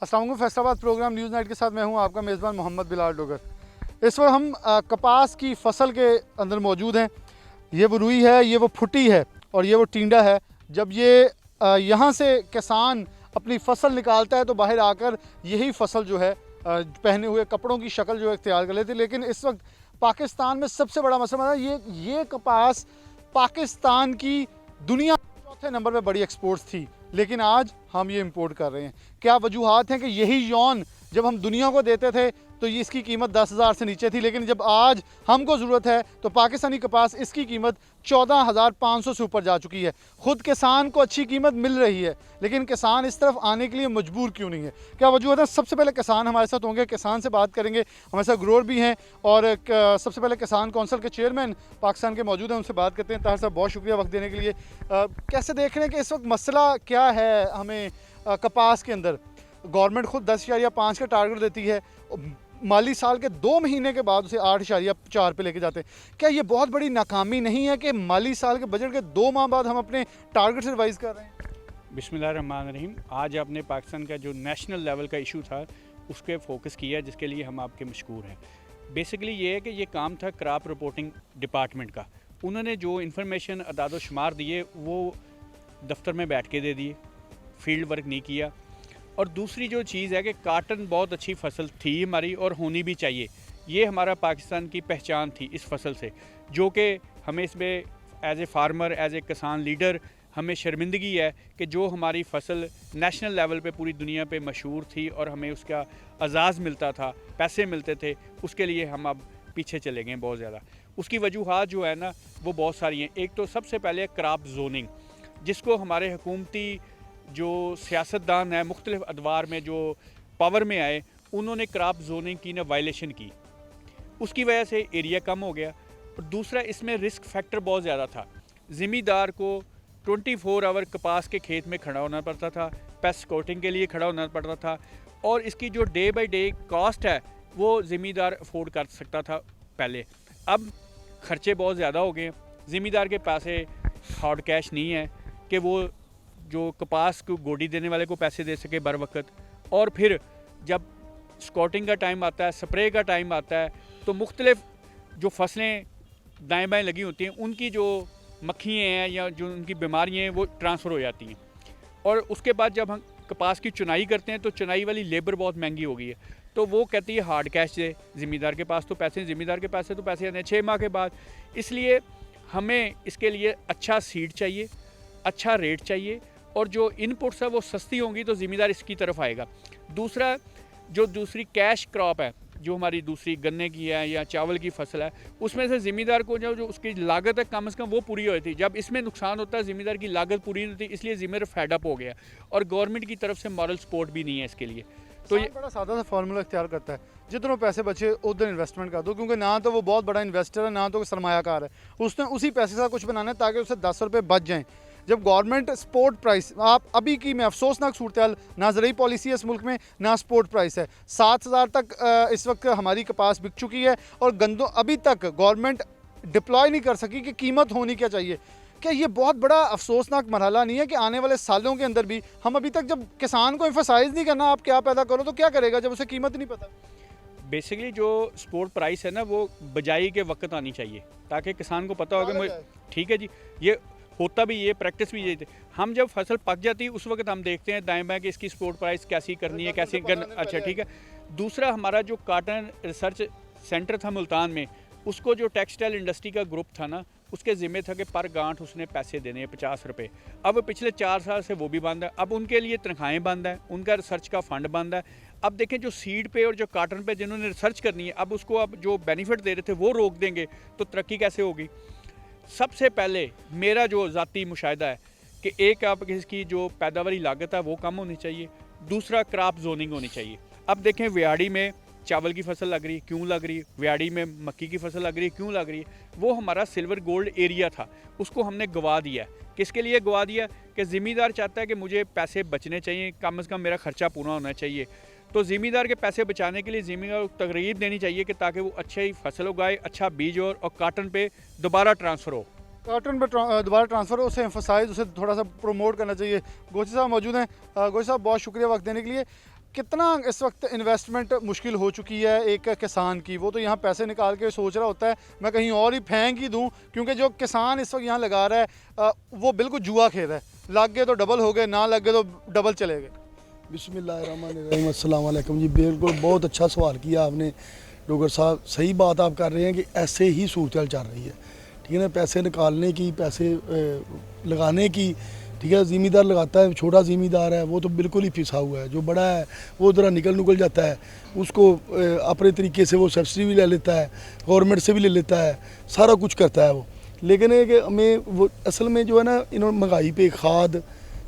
अस्सलाम वालेकुम। Faisalabad programme news night के साथ मैं हूं आपका मेज़बान मोहम्मद बिलाल डोगर। इस वक्त हम कपास की फसल के अंदर मौजूद हैं। ये वो रुई है, ये वो फुटी है और ये वो टींडा है। जब ये यहाँ से किसान अपनी फसल निकालता है तो बाहर आकर यही फसल जो है पहने हुए कपड़ों की शक्ल जो है इख्तियार कर लेती है। लेकिन इस वक्त पाकिस्तान में सबसे बड़ा मसला ये कपास पाकिस्तान की दुनिया चौथे नंबर पे बड़ी एक्सपोर्ट्स थी, लेकिन आज हम ये इंपोर्ट कर रहे हैं। क्या वजूहात हैं कि यही यौन जब हम दुनिया को देते थे तो ये इसकी कीमत 10,000 से नीचे थी, लेकिन जब आज हमको ज़रूरत है तो पाकिस्तानी कपास इसकी कीमत 14,500 से ऊपर जा चुकी है। ख़ुद किसान को अच्छी कीमत मिल रही है, लेकिन किसान इस तरफ आने के लिए मजबूर क्यों नहीं है? क्या वजूहत है? सबसे पहले किसान हमारे साथ होंगे, किसान से बात करेंगे। हमारे साथ ग्रोअर भी हैं और सबसे पहले किसान कौंसिल के चेयरमैन पाकिस्तान के मौजूद हैं, उनसे बात करते हैं। ताहिर साहब, बहुत शुक्रिया वक्त देने के लिए। कैसे देख रहे हैं कि इस वक्त मसला क्या है हमें कपास के अंदर? गवर्नमेंट खुद 10.5 का टारगेट देती है, माली साल के 2 महीने के बाद उसे 8.4 पे लेके जाते हैं। क्या ये बहुत बड़ी नाकामी नहीं है कि माली साल के बजट के 2 माह बाद हम अपने टारगेट से रिवाइज़ कर रहे हैं? बिस्मिल्लाहिर्रहमानिर्रहीम। आज आपने पाकिस्तान का जो नेशनल लेवल का इशू था उस पर फोकस किया, जिसके लिए हम आपके मशकूर हैं। बेसिकली ये है कि ये काम था क्रॉप रिपोर्टिंग डिपार्टमेंट का। उन्होंने जो इन्फॉर्मेशन अदाद शुमार दिए वो दफ्तर में बैठ के दे दिए, फील्ड वर्क नहीं किया। और दूसरी जो चीज़ है कि काटन बहुत अच्छी फसल थी हमारी और होनी भी चाहिए। ये हमारा पाकिस्तान की पहचान थी इस फसल से, जो कि हमें इसमें as a farmer, as a किसान लीडर हमें शर्मिंदगी है कि जो हमारी फसल नेशनल लेवल पे पूरी दुनिया पे मशहूर थी और हमें उसका अज़ाज़ मिलता था, पैसे मिलते थे, उसके लिए हम अब पीछे चले गए बहुत ज़्यादा। उसकी वजूहात जो है ना वो बहुत सारी हैं। एक तो सबसे पहले क्रॉप जोनिंग, जिसको हमारे हुकूमती जो सियासतदान है मुख्तलिफ अदवार में जो पावर में आए, उन्होंने क्रॉप जोनिंग की ना वायलेशन की, उसकी वजह से एरिया कम हो गया। और दूसरा, इसमें रिस्क फैक्टर बहुत ज़्यादा था। ज़िम्मेदार को 24 आवर कपास के खेत में खड़ा होना पड़ता था, पेस्ट कोटिंग के लिए खड़ा होना पड़ता था, और इसकी जो डे बाई डे कॉस्ट है वो ज़िम्मेदार अफोर्ड कर सकता था पहले। अब ख़र्चे बहुत ज़्यादा हो गए। ज़िम्मेदार के पास हार्ड कैश नहीं है कि वो जो कपास को गोडी देने वाले को पैसे दे सके बर वक्त। और फिर जब स्कॉटिंग का टाइम आता है, स्प्रे का टाइम आता है, तो मुख्तलिफ जो फसलें दाएं बाएं लगी होती हैं उनकी जो मक्खियाँ हैं या जो उनकी बीमारियाँ हैं वो ट्रांसफ़र हो जाती हैं। और उसके बाद जब हम कपास की चुनाई करते हैं तो चुनाई वाली लेबर बहुत महंगी हो गई है, तो वो कहती है हार्ड कैश दे। ज़िम्मेदार के पास तो पैसे, ज़िम्मेदार के पास से तो पैसे आने 6 माह के बाद। इसलिए हमें इसके लिए अच्छा सीड चाहिए, अच्छा रेट चाहिए, और जो इनपुट्स है वो सस्ती होंगी तो ज़िम्मेदार इसकी तरफ आएगा। दूसरा, जो दूसरी कैश क्रॉप है, जो हमारी दूसरी गन्ने की है या चावल की फसल है, उसमें से ज़िम्मेदार को जो उसकी लागत है कम से कम वो पूरी होती है। जब इसमें नुकसान होता है ज़िम्मेदार की लागत पूरी नहीं होती, इसलिए ज़िम्मेदार फेडअप हो गया और गवर्नमेंट की तरफ से मॉरल सपोर्ट भी नहीं है इसके लिए। तो ये बड़ा सादा सा फार्मूला इख्तियार करता है, जितनों पैसे बचे उधर इन्वेस्टमेंट कर दो, क्योंकि ना तो वो बहुत बड़ा इन्वेस्टर है ना तो वो सरमायाकार है। उसने उसी पैसे से कुछ बनाना है ताकि उसे 10 रुपये बच जाएँ। जब गवर्नमेंट स्पोर्ट प्राइस, आप अभी की में अफसोसनाक सूरत हाल, ना ज़रूरी पॉलिसी है इस मुल्क में, ना स्पोर्ट प्राइस है। 7,000 तक इस वक्त हमारी कपास बिक चुकी है और गंदों अभी तक गवर्नमेंट डिप्लॉय नहीं कर सकी कि कीमत होनी क्या चाहिए। क्या ये बहुत बड़ा अफसोसनाक मरहला नहीं है कि आने वाले सालों के अंदर भी हम अभी तक, जब किसान को एम्फसाइज नहीं करना आप क्या पैदा करो, तो क्या करेगा जब उसे कीमत नहीं पता? बेसिकली जो स्पोर्ट प्राइस है ना वो बजाई के वक्त आनी चाहिए ताकि किसान को पता हो कि ठीक है जी, ये होता भी, ये प्रैक्टिस भी ये। हम जब फसल पक जाती है उस वक्त हम देखते हैं दाएं बाएं कि इसकी स्पोर्ट प्राइस कैसी करनी है, कैसी अच्छा ठीक है। दूसरा, हमारा जो काटन रिसर्च सेंटर था मुल्तान में, उसको जो टेक्सटाइल इंडस्ट्री का ग्रुप था ना, उसके ज़िम्मे था कि पर गांठ उसने पैसे देने हैं 50 रुपये। अब पिछले 4 साल से वो भी बंद है। अब उनके लिए तनख्वाहें बंद है, उनका रिसर्च का फ़ंड बंद है। अब देखें, जो सीड पे और जो काटन पे जिन्होंने रिसर्च करनी है, अब उसको अब जो बेनिफिट दे रहे थे वो रोक देंगे तो तरक्की कैसे होगी? सबसे पहले मेरा जो ज़ाती मुशाहिदा है कि एक आप इसकी जो पैदावारी लागत है वो कम होनी चाहिए। दूसरा, क्रॉप जोनिंग होनी चाहिए। अब देखें, व्याड़ी में चावल की फसल लग रही है, क्यों लग रही है? व्याड़ी में मक्की की फसल लग रही है, क्यों लग रही है? वो हमारा सिल्वर गोल्ड एरिया था, उसको हमने गवा दिया है। किसके लिए गवा दिया? कि ज़िम्मेदार चाहता है कि मुझे पैसे बचने चाहिए, कम से कम मेरा ख़र्चा पूरा होना चाहिए। तो ज़िम्मेदार के पैसे बचाने के लिए ज़िम्मेदार को तरगीब देनी चाहिए कि ताकि वो अच्छी फसल उगाए, अच्छा बीज और काटन पे दोबारा ट्रांसफ़र हो। काटन पर दोबारा ट्रांसफ़र हो, उसे एम्फसाइज, उसे थोड़ा सा प्रमोट करना चाहिए। गोशी साहब मौजूद हैं। गोशी साहब, बहुत शुक्रिया वक्त देने के लिए। कितना इस वक्त इन्वेस्टमेंट मुश्किल हो चुकी है एक किसान की। वो तो यहाँ पैसे निकाल के सोच रहा होता है मैं कहीं और ही फेंक ही दूँ, क्योंकि जो किसान इस वक्त यहाँ लगा रहा है वो बिल्कुल जुआ खेल रहा है। लग गए तो डबल हो गए, ना लग गए तो डबल चले गए। बिस्मिल्लाहिर्रहमानिर्रहीम, अस्सलाम वालेकुम जी। बिल्कुल बहुत अच्छा सवाल किया आपने डॉक्टर साहब, सही बात आप कर रहे हैं कि ऐसे ही सूरत चल रही है। ठीक है ना, पैसे निकालने की, पैसे लगाने की, ठीक है। ज़िम्मेदार लगाता है, छोटा ज़िम्मेदार है वो तो बिल्कुल ही फिसा हुआ है। जो बड़ा है वो ज़रा निकल जाता है, उसको अपने तरीके से वो सब्सिडी भी ले लेता है, गवर्नमेंट से भी ले लेता है, सारा कुछ करता है वो। लेकिन है कि हमें वो असल में जो है ना, इन्होंने महंगाई पे खाद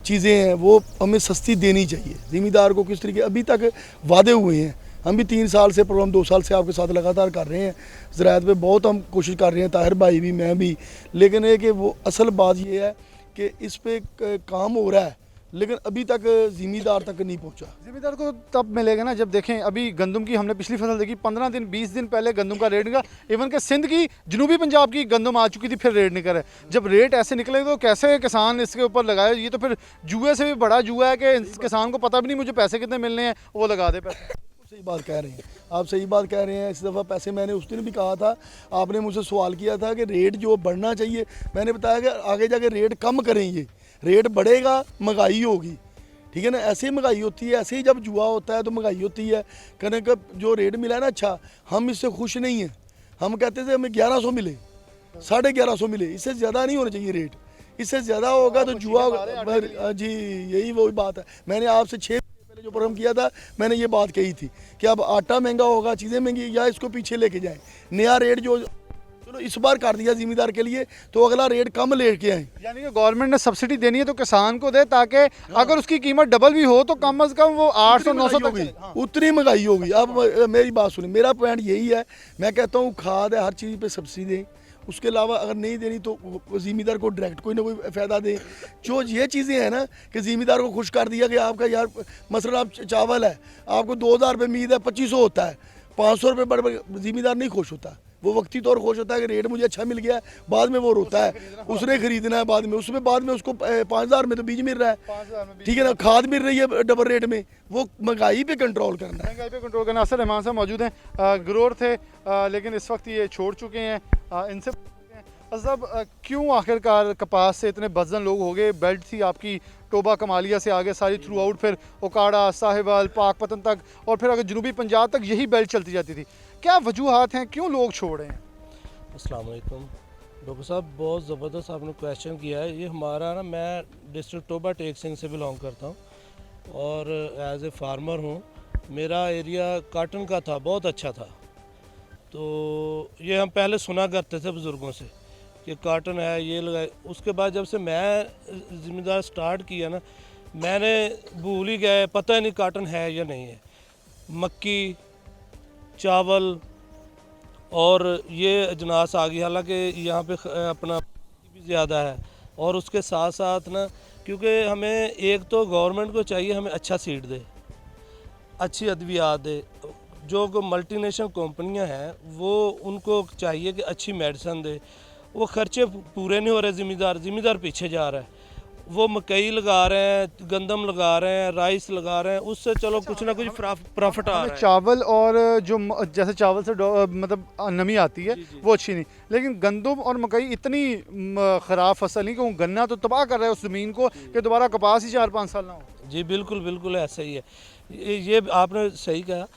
चीज़ें हैं वो हमें सस्ती देनी चाहिए। ज़िम्मेदार को किस तरीके, अभी तक वादे हुए हैं, हम भी 3 साल से प्रोग्राम 2 साल से आपके साथ लगातार कर रहे हैं। ज़राअत पे बहुत हम कोशिश कर रहे हैं, ताहिर भाई भी, मैं भी। लेकिन है कि वो असल बात ये है कि इस पे काम हो रहा है, लेकिन अभी तक ज़िम्मेदार तक नहीं पहुंचा। ज़िम्मेदार को तब मिलेगा ना जब देखें, अभी गंदम की हमने पिछली फसल देखी, 15 दिन 20 दिन पहले गंदम का रेट निकला। इवन के सिंध की, जनूबी पंजाब की गंदम आ चुकी थी, फिर रेट निकल है। जब रेट ऐसे निकले तो कैसे किसान इसके ऊपर लगाए? ये तो फिर जुए से भी बड़ा जुआ है कि इस किसान को पता भी नहीं मुझे पैसे कितने मिलने हैं, वो लगा दे पैसे। सही बात कह रहे हैं आप, सही बात कह रहे हैं। इस दफ़ा पैसे मैंने उस दिन भी कहा था, आपने मुझसे सवाल किया था कि रेट जो बढ़ना चाहिए, मैंने बताया कि आगे जाके रेट कम करें। ये रेट बढ़ेगा, महंगाई होगी। ठीक है ना, ऐसे ही महंगाई होती है, ऐसे ही जब जुआ होता है तो महंगाई होती है। कनक जो रेट मिला है ना, अच्छा, हम इससे खुश नहीं हैं। हम कहते थे हमें 1100 मिले, 1150 मिले, इससे ज़्यादा नहीं होना चाहिए रेट। इससे ज़्यादा होगा तो जुआ होगा जी। यही वही बात है। मैंने आपसे 6 पहले जो प्रोग्राम किया था, मैंने ये बात कही थी कि अब आटा महंगा होगा, चीज़ें महंगी, या इसको पीछे लेके जाएं। नया रेट जो चलो इस बार कर दिया ज़िम्मेदार के लिए, तो अगला रेट कम लेके आए। यानी कि गवर्नमेंट ने सब्सिडी देनी है तो किसान को दे, ताकि अगर उसकी कीमत डबल भी हो तो कम अज़ कम वो 800-900 तक होगी, चले। हाँ। उतनी महंगाई होगी। अब मेरी बात सुनिए, मेरा पॉइंट यही है, मैं कहता हूँ खाद है, हर चीज़ पे सब्सिडी दें। उसके अलावा अगर नहीं देनी तो ज़िम्मेदार को डायरेक्ट कोई ना कोई फ़ायदा दें। जो ये चीज़ें हैं ना कि ज़िम्मेदार को खुश कर दिया कि आपका यार मसलन आप चावल है, आपको 2000 रुपये उम्मीद है, 2500 होता है, 500 रुपये बड़े ज़िम्मेदार नहीं खुश होता। वो वक्ती तौर खुश होता है कि रेट मुझे अच्छा मिल गया है, बाद में वो रोता है, उसने खरीदना है बाद में, उसमें बाद में उसको 5000 में तो बीज मिल रहा है, ठीक है ना, खाद मिल रही है डबल रेट में। वो महंगाई पे कंट्रोल करना है, महंगाई पे कंट्रोल करना। असर रहमान साहब मौजूद हैं, ग्रोअर थे, लेकिन इस वक्त ये छोड़ चुके हैं। इनसे साहब, क्यों आखिरकार कपास से इतने बदजन लोग हो गए? बेल्ट थी आपकी टोबा कमालिया से आगे सारी थ्रू आउट, फिर ओकाड़ा, साहिवाल, पाकपतन तक, और फिर अगर जनूबी पंजाब तक यही बेल्ट चलती जाती थी। क्या वजूहात हैं, क्यों लोग छोड़ रहे हैं? अस्सलाम वालेकुम डॉक्टर साहब, बहुत ज़बरदस्त आपने क्वेश्चन किया है। ये हमारा ना, मैं डिस्ट्रिक्ट टोबा टेक सिंह से बिलोंग करता हूँ और एज ए फार्मर हूँ। मेरा एरिया काटन का था, बहुत अच्छा था। तो ये हम पहले सुना करते थे बुज़ुर्गों से कि काटन है, ये लगाए। उसके बाद जब से मैं ज़िम्मेदार स्टार्ट किया ना, मैंने भूल ही गए, पता ही नहीं काटन है या नहीं है। मक्की, चावल और ये अजनास आ गई। हालांकि यहाँ पे अपना भी ज़्यादा है, और उसके साथ साथ ना, क्योंकि हमें एक तो गवर्नमेंट को चाहिए हमें अच्छा सीड दे, अच्छी अद्वियात दे। जो मल्टीनेशनल कंपनियां हैं वो उनको चाहिए कि अच्छी मेडिसिन दे। वो खर्चे पूरे नहीं हो रहे, ज़िम्मेदार पीछे जा रहा है। वो मकई लगा रहे हैं, गंदम लगा रहे हैं, राइस लगा रहे हैं, उससे चलो कुछ ना कुछ प्रॉफिट आ रहा है। चावल और जो जैसे चावल से मतलब नमी आती है वो अच्छी नहीं, लेकिन गंदम और मकई इतनी ख़राब फसल नहीं कि वो गन्ना तो तबाह कर रहा है उस ज़मीन को कि दोबारा कपास ही 4-5 साल ना हो। जी बिल्कुल ऐसा ही है। ये आपने सही कहा,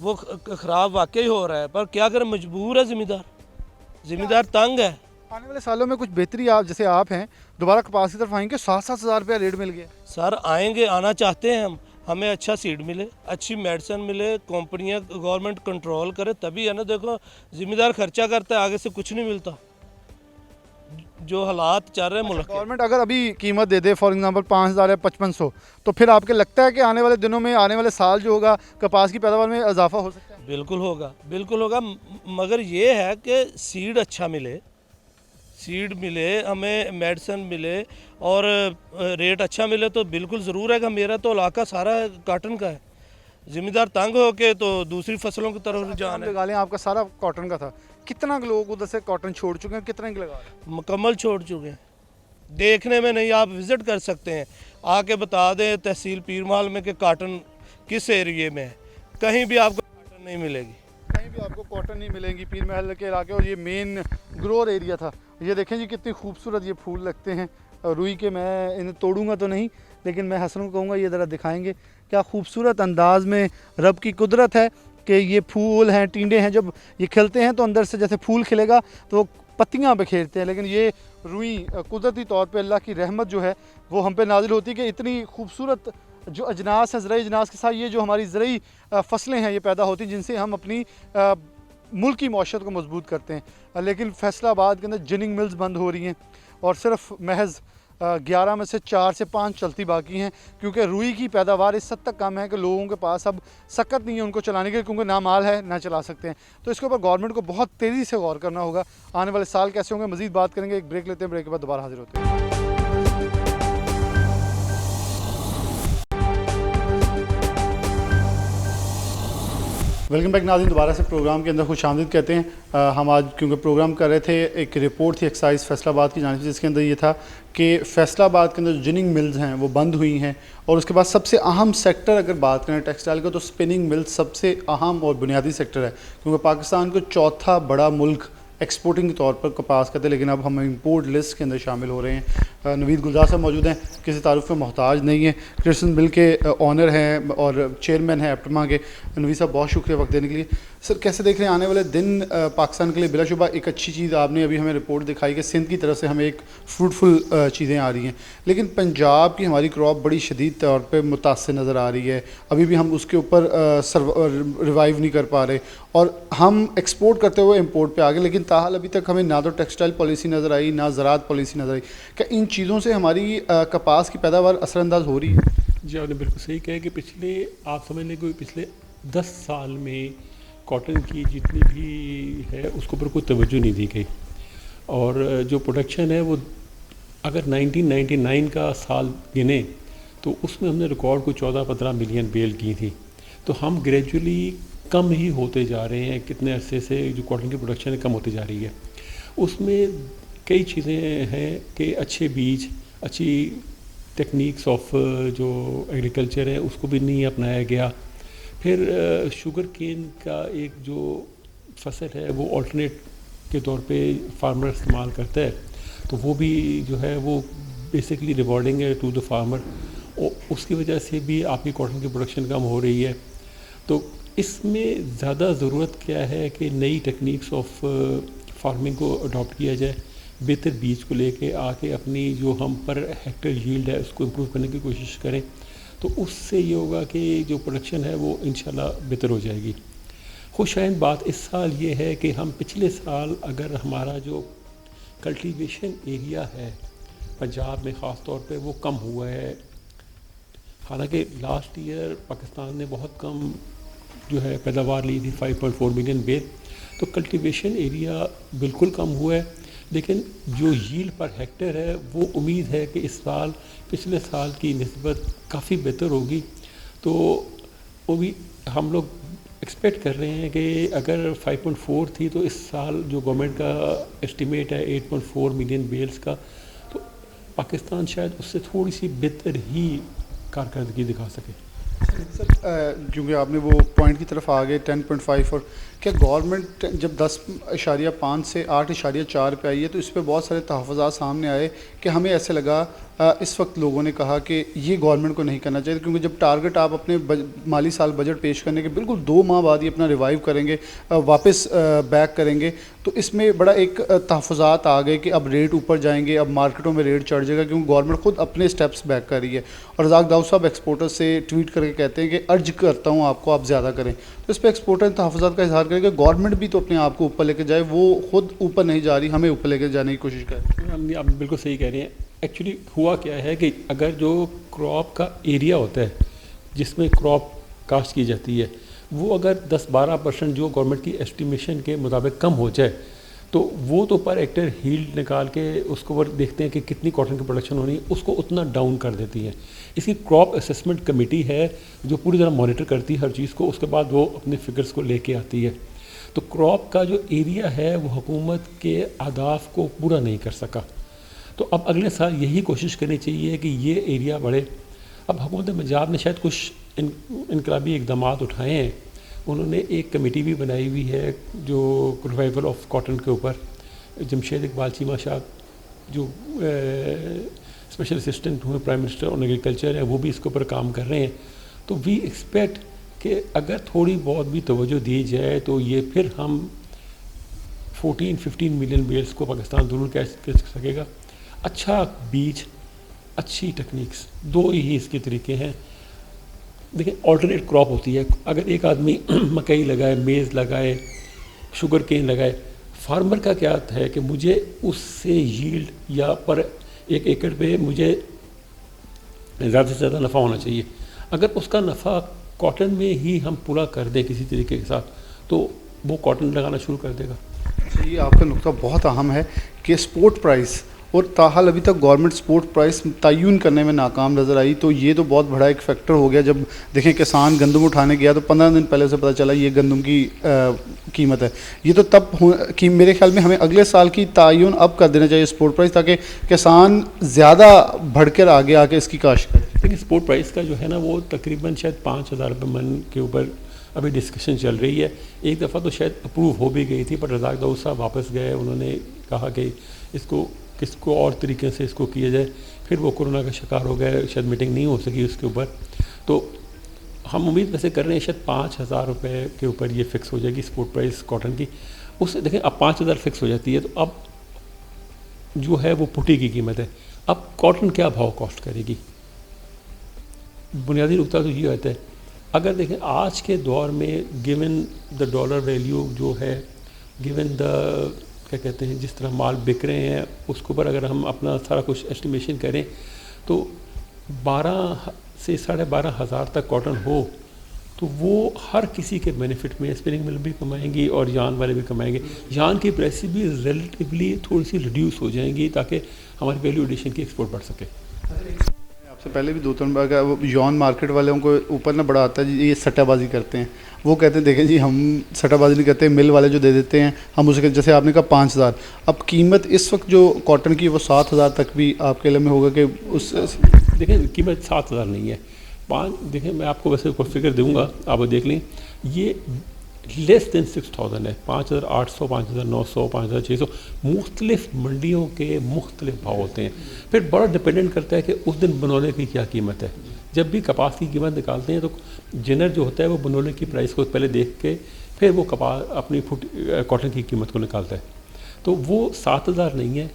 वो ख़राब वाकई हो रहा है, पर क्या करें, मजबूर है ज़िम्मेदार तंग है। आने वाले सालों में कुछ बेहतरी, आप जैसे आप हैं दोबारा कपास की तरफ आएंगे, 7-7 हज़ार रुपया रेट मिल गया? सर आएंगे, आना चाहते हैं हम। हमें अच्छा सीड मिले, अच्छी मेडिसिन मिले, कंपनियां, गवर्नमेंट कंट्रोल करे, तभी है ना। देखो ज़िम्मेदार खर्चा करता है, आगे से कुछ नहीं मिलता। जो हालात चल रहे हैं मुल्क के। गवर्नमेंट अगर अभी कीमत दे दे, फॉर एग्जांपल 5000 या 5500, तो फिर आपके लगता है कि आने वाले दिनों में, आने वाले साल जो होगा, कपास की पैदावार में इजाफा हो सकता है? बिल्कुल होगा, मगर ये है कि सीड अच्छा मिले, सीड मिले, हमें मेडिसिन मिले और रेट अच्छा मिले तो बिल्कुल ज़रूर है कि मेरा तो इलाका सारा काटन का है। ज़िम्मेदार तंग हो के तो दूसरी फसलों की तरफ रुझान है। लगा लें, आपका सारा कॉटन का था, कितना लोग उधर से कॉटन छोड़ चुके हैं, कितने लगा रहे हैं? मुकम्मल छोड़ चुके हैं, देखने में नहीं। आप विज़िट कर सकते हैं, आके बता दें तहसील पीरमाल में कि काटन किस एरिए में है, कहीं भी आपको कॉटन नहीं मिलेगी। कहीं भी आपको कॉटन नहीं मिलेंगी पीर महल के इलाके। और ये मेन ग्रोअर एरिया था। ये देखें जी कितनी खूबसूरत ये फूल लगते हैं रुई के। मैं इन्हें तोड़ूंगा तो नहीं, लेकिन मैं हसन को कहूँगा ये ज़रा दिखाएंगे क्या खूबसूरत अंदाज में रब की कुदरत है कि ये फूल हैं, टींडे हैं, जब ये खिलते हैं तो अंदर से जैसे फूल खिलेगा तो वो पत्तियाँ बिखेरते हैं। लेकिन ये रुई कुदरती तौर पे अल्लाह की रहमत जो है वो हम पे नाजिल होती है कि इतनी खूबसूरत जो अजनास है, ज़रई अजनास के साथ ये जो हमारी ज़रई फसलें हैं ये पैदा होती हैं, जिनसे हम अपनी मुल्क की मौशत को मजबूत करते हैं। लेकिन फैसलाबाद के अंदर जिनिंग मिल्स बंद हो रही हैं और सिर्फ महज 11 में से 4 से 5 चलती बाकी हैं, क्योंकि रुई की पैदावार इस हद तक कम है कि लोगों के पास अब सकत नहीं है उनको चलाने के, क्योंकि ना माल है ना चला सकते हैं। तो इसके ऊपर गवर्नमेंट को बहुत तेज़ी से गौर करना होगा। आने वाले साल कैसे होंगे मज़ीद बात करेंगे। एक ब्रेक लेते हैं, ब्रेक के बाद दोबारा हाजिर होते हैं। वेलकम बैक नाज़रीन, दोबारा से प्रोग्राम के अंदर खुशामदीद कहते हैं। हम आज क्योंकि प्रोग्राम कर रहे थे, एक रिपोर्ट थी एक्साइज फैसलाबाद की जानिब से, जिसके अंदर ये था कि फैसलाबाद के अंदर जो जिनिंग मिल्स हैं वो बंद हुई हैं। और उसके बाद सबसे अहम सेक्टर अगर बात करें टेक्सटाइल का तो स्पिनिंग मिल्स सबसे अहम और बुनियादी सेक्टर है, क्योंकि पाकिस्तान को चौथा बड़ा मुल्क एक्सपोर्टिंग के तौर पर कपास करते हैं, लेकिन अब हम इंपोर्ट लिस्ट के अंदर शामिल हो रहे हैं। नवीद गुलजार साहब मौजूद हैं, किसी तारुफ के मोहताज नहीं है, क्रिस्टन मिल के ऑनर हैं और चेयरमैन हैं एप्टमा के। नवीद साहब बहुत शुक्रिया वक्त देने के लिए। सर कैसे देख रहे हैं आने वाले दिन पाकिस्तान के लिए? बिलाशुबा एक अच्छी चीज़ आपने अभी हमें रिपोर्ट दिखाई कि सिंध की तरफ से हमें एक फ्रूटफुल चीज़ें आ रही हैं, लेकिन पंजाब की हमारी क्रॉप बड़ी शदीद तौर पर मुतासर नज़र आ रही है। अभी भी हम उसके ऊपर रिवाइव नहीं कर पा रहे और हम एक्सपोर्ट करते हुए इम्पोर्ट पर आ गए, लेकिन ताहाल अभी तक हमें ना तो टेक्सटाइल पॉलिसी नज़र आई ना ज़राअत पॉलिसी नज़र आई। क्या इन चीज़ों से हमारी कपास की पैदावार असरअंदाज हो रही है? जी, आपने बिल्कुल सही कहा कि पिछले आप समझ लें कि पिछले 10 साल में कॉटन की जितनी भी है उसके ऊपर कोई तवज्जो नहीं दी गई। और जो प्रोडक्शन है वो अगर 1999 का साल गिने तो उसमें हमने रिकॉर्ड को 14-15 मिलियन बेल की थी। तो हम ग्रेजुअली कम ही होते जा रहे हैं, कितने अरसे से जो कॉटन की प्रोडक्शन है कम होती जा रही है। उसमें कई चीज़ें हैं कि अच्छे बीज, अच्छी टेक्निक्स ऑफ जो एग्रीकल्चर है उसको भी नहीं अपनाया गया। फिर शुगर केन का एक जो फसल है वो ऑल्टरनेट के तौर पे फार्मर इस्तेमाल करता है, तो वो भी जो है वो बेसिकली रिवॉर्डिंग है टू द फार्मर। और उसकी वजह से भी आपकी कॉटन की प्रोडक्शन कम हो रही है। तो इसमें ज़्यादा ज़रूरत क्या है कि नई टेक्निक्स ऑफ फार्मिंग को अडॉप्ट किया जाए, बेहतर बीज को लेके आके अपनी जो हम पर हेक्टर यील्ड है उसको इम्प्रूव करने की कोशिश करें। तो उससे ये होगा कि जो प्रोडक्शन है वो इंशाल्लाह बेहतर हो जाएगी। खुशाइन बात इस साल ये है कि हम पिछले साल अगर हमारा जो कल्टीवेशन एरिया है पंजाब में ख़ास तौर पे वो कम हुआ है। हालांकि लास्ट ईयर पाकिस्तान ने बहुत कम जो है पैदावार ली थी 5.4 मिलियन बेल, तो कल्टीवेशन एरिया बिल्कुल कम हुआ है, लेकिन जो यील्ड पर हेक्टर है वो उम्मीद है कि इस साल पिछले साल की निस्बत काफ़ी बेहतर होगी। तो वो भी हम लोग एक्सपेक्ट कर रहे हैं कि अगर 5.4 थी तो इस साल जो गवर्नमेंट का एस्टिमेट है 8.4 मिलियन बेल्स का, तो पाकिस्तान शायद उससे थोड़ी सी बेहतर ही कारकर्दगी दिखा सके। सर क्योंकि आपने वो पॉइंट की तरफ आ गए 10.5, और क्या गवर्नमेंट जब 10.5 से 8.4 पे आई है तो इस पर बहुत सारे तहफ़्फ़ुज़ात सामने आए कि हमें ऐसे लगा इस वक्त लोगों ने कहा कि ये गवर्नमेंट को नहीं करना चाहिए, क्योंकि जब टारगेट आप अपने माली साल बजट पेश करने के बिल्कुल 2 माह बाद ही अपना रिवाइव करेंगे, वापस बैक करेंगे, तो इसमें बड़ा एक तहफ़्फ़ुज़ात आ गए कि अब रेट ऊपर जाएंगे, अब मार्केटों में रेट चढ़ जाएगा, क्योंकि गवर्नमेंट खुद अपने स्टेप्स बैक कर रही है। और रज़ाक दाऊद साहब एक्सपोर्टर से ट्वीट करके कहते हैं कि अर्ज करता हूँ आपको आप ज़्यादा करें। तो इस पर एक्सपोर्टर तहफ़्फ़ुज़ात का इजहार करें कि गवर्नमेंट भी तो अपने आप को ऊपर लेकर जाए, वो खुद ऊपर नहीं जा रही, हमें ऊपर लेकर जाने की कोशिश करें। आप बिल्कुल सही कह रहे हैं। एक्चुअली हुआ क्या है कि अगर जो क्रॉप का एरिया होता है जिसमें क्रॉप काश्त की जाती है वो अगर 10-12% जो गवर्नमेंट की एस्टिमेशन के मुताबिक कम हो जाए तो वो तो पर हेक्टर हील्ड निकाल के उसको ऊपर देखते हैं कि कितनी कॉटन की प्रोडक्शन होनी है, उसको उतना डाउन कर देती है। इसकी क्रॉप असेसमेंट कमेटी है जो पूरी तरह मॉनिटर करती है हर चीज़ को, उसके बाद वो अपने फिगर्स को लेके आती है। तो क्रॉप का जो एरिया है वो हुकूमत के अहदाफ को पूरा नहीं कर सका, तो अब अगले साल यही कोशिश करनी चाहिए कि ये एरिया बढ़े। अब हुकूमत पंजाब ने शायद कुछ इनकलाबी इकदाम उठाए हैं, उन्होंने एक कमेटी भी बनाई हुई है जो रिवाइवल ऑफ कॉटन के ऊपर। जमशेद इकबाल चीमा शाह जो स्पेशल असिस्टेंट हुए प्राइम मिनिस्टर ऑन एग्रीकल्चर है, वो भी इसके ऊपर काम कर रहे हैं। तो वी एक्सपेक्ट कि अगर थोड़ी बहुत भी तवज्जो दी जाए तो ये फिर हम 14-15 मिलियन बेल्स को पाकिस्तान ज़रूर कर सकेगा। अच्छा बीज, अच्छी टेक्निक्स, दो ही इसके तरीके हैं। देखिए ऑल्टरनेट क्रॉप होती है, अगर एक आदमी मकई लगाए, मेज़ लगाए, शुगर केन लगाए, फार्मर का क्या है कि मुझे उससे यील्ड या पर एक एकड़ पे मुझे ज़्यादा से ज़्यादा नफ़ा होना चाहिए। अगर उसका नफ़ा कॉटन में ही हम पूरा कर दें किसी तरीके के साथ, तो वो कॉटन लगाना शुरू कर देगा। ये आपका नुकता बहुत अहम है कि स्पोर्ट प्राइस, और ताहाल अभी तक गवर्नमेंट स्पोर्ट प्राइस तय्युन करने में नाकाम नज़र आई। तो ये तो बहुत बड़ा एक फैक्टर हो गया। जब देखें किसान गंदम उठाने गया तो 15 दिन पहले से पता चला ये गंदम की कीमत है। ये तो तब कि मेरे ख्याल में हमें अगले साल की तय्युन अब कर देना चाहिए स्पोर्ट प्राइस, ताकि किसान ज़्यादा बढ़कर आगे आके इसकी काश्त करें। लेकिन स्पोर्ट प्राइस का जो है ना वो तकरीबन शायद 5,000 रुपये मन के ऊपर अभी डिस्कशन चल रही है। एक दफ़ा तो शायद अप्रूव हो भी गई थी, पर रज़ाक दाऊद साहब वापस गए। उन्होंने कहा कि इसको किसको और तरीके से इसको किया जाए। फिर वो कोरोना का शिकार हो गए, शायद मीटिंग नहीं हो सकी उसके ऊपर। तो हम उम्मीद वैसे कर रहे हैं शायद 5,000 रुपये के ऊपर ये फ़िक्स हो जाएगी स्पोर्ट प्राइस कॉटन की। उससे देखें अब 5,000 फ़िक्स हो जाती है, तो अब जो है वो पुटी की कीमत है। अब कॉटन क्या भाव कॉस्ट करेगी? बुनियादी नुकता तो ये होता है, अगर देखें आज के दौर में गिवन द डॉलर वैल्यू जो है, गिवन द क्या कहते हैं जिस तरह माल बिक रहे हैं, उसके ऊपर अगर हम अपना सारा कुछ एस्टिमेशन करें तो 12 से 12,500 तक कॉटन हो तो वो हर किसी के बेनिफिट में, स्पिनिंग मिल भी कमाएंगी और यान वाले भी कमाएंगे। यान की प्राइस भी रिलेटिवली थोड़ी सी रिड्यूस हो जाएंगी ताकि हमारी वैल्यू एडिशन की एक्सपोर्ट बढ़ सके। आपसे पहले भी 2-3 बार यॉन मार्केट वालों को ऊपर ना बड़ा आता है जी, ये सट्टाबाजी करते हैं। वो कहते हैं देखें जी हम सट्टाबाजी नहीं करते, मिल वाले जो दे देते हैं हम उसे, जैसे आपने कहा 5,000, अब कीमत इस वक्त जो कॉटन की वो 7,000 तक भी आपके लिए में होगा कि उस देखें कीमत 7,000 नहीं है, 5। देखें मैं आपको वैसे कोई फिगर दूंगा, आप देख लें, ये लेस दैन 6,000 है। 5,800, 5,900, 5,600 मुख्तलिफ मंडियों के मुख्तलिफ भाव होते हैं। फिर बड़ा डिपेंडेंट करता है कि उस दिन बनोले की क्या कीमत है। जब भी कपास की कीमत निकालते हैं तो जिनर जो होता है वो बनोले की प्राइस को पहले देख के फिर वो कपास अपनी कॉटन की कीमत को निकालता है। तो वो 7,000 नहीं है,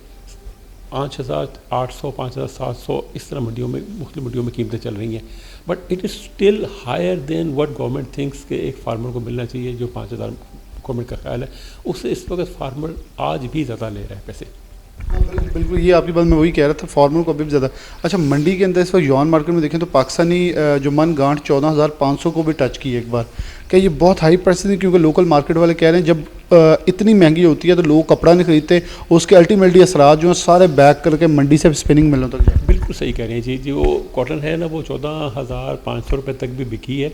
5,800, 5,700 इस तरह मंडियों में, मुख्तलिफ मंडियों में कीमतें चल रही हैं। But it is still higher than what government thinks के एक फार्मर को मिलना चाहिए। जो 5,000 गवर्नमेंट का ख्याल है, उससे इस वक्त फार्मर आज भी ज़्यादा ले रहा है पैसे। बिल्कुल, ये आपकी बात मैं वही कह रहा था, फार्मर को अभी भी ज़्यादा। अच्छा, मंडी के अंदर इस वक्त यॉन मार्केट में देखें तो पाकिस्तानी जो मन गांठ 14,500 को भी टच की एक बार। क्या ये बहुत हाई प्राइस है? क्योंकि लोकल मार्केट वाले कह रहे हैं जब इतनी महंगी होती है तो लोग कपड़ा नहीं खरीदते, उसके अल्टीमेटली असरात जो हैं सारे बैक करके मंडी से स्पिनिंग मिलों तक जाए। बिल्कुल सही कह रहे हैं जी। जो कॉटन है ना वो 14,500 रुपये तक भी बिकी है।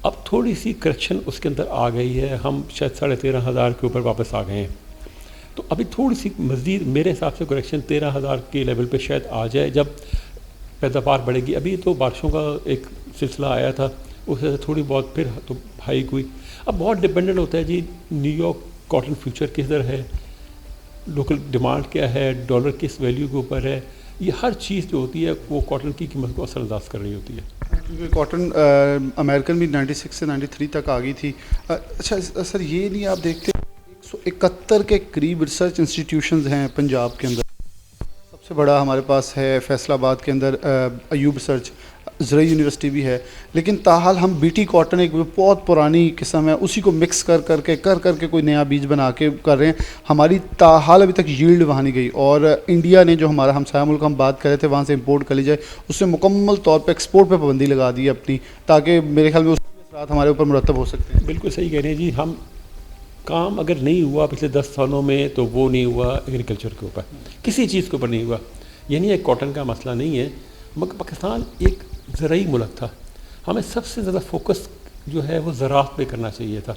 अब थोड़ी सी करेक्शन उसके अंदर आ गई है, हम शायद 13,500 के ऊपर वापस आ गए हैं। तो अभी थोड़ी सी मज़ीद मेरे हिसाब से करेक्शन 13,000 के लेवल पे शायद आ जाए जब पैदावार बढ़ेगी। अभी तो बारिशों का एक सिलसिला आया था, उससे थोड़ी बहुत फिर तो हाइक हुई। अब बहुत डिपेंडेंट होता है जी, न्यूयॉर्क कॉटन फ्यूचर किधर है, लोकल डिमांड क्या है, डॉलर किस वैल्यू के ऊपर है, ये हर चीज़ जो होती है वो कॉटन की कीमत को असरअंदाज कर रही होती है। क्योंकि कॉटन अमेरिकन भी 96 से 93 तक आ गई थी। अच्छा सर, ये नहीं आप देखते 171 के करीब रिसर्च इंस्टीट्यूशंस हैं पंजाब के अंदर। सबसे बड़ा हमारे पास है फैसलाबाद के अंदर अयूब रिसर्च, ज़रई यूनिवर्सिटी भी है। लेकिन ताहाल हम बीटी कॉटन एक बहुत पुरानी किस्म है, उसी को मिक्स कर करके कोई नया बीज बना के कर रहे हैं। हमारी ताहाल अभी तक यील्ड वहाँ नहीं गई, और इंडिया ने जो हमारा हमसाया मुल्क हम बात कर रहे थे वहाँ से इंपोर्ट कर ली जाए, उससे मुकम्मल तौर पर एक्सपोर्ट पर पाबंदी लगा दी है अपनी, ताकि मेरे ख्याल में उसके असरात हमारे ऊपर मुरतब हो सकते हैं। बिल्कुल सही कह रहे हैं जी। हम काम अगर नहीं हुआ पिछले 10 सालों में तो वो नहीं हुआ एग्रीकल्चर के ऊपर, किसी चीज़ के ऊपर नहीं हुआ। यानी एक कॉटन का मसला नहीं है, मगर पाकिस्तान एक ज़राई मुल्क था, हमें सबसे ज़्यादा फोकस जो है वो ज़राअत पे करना चाहिए था।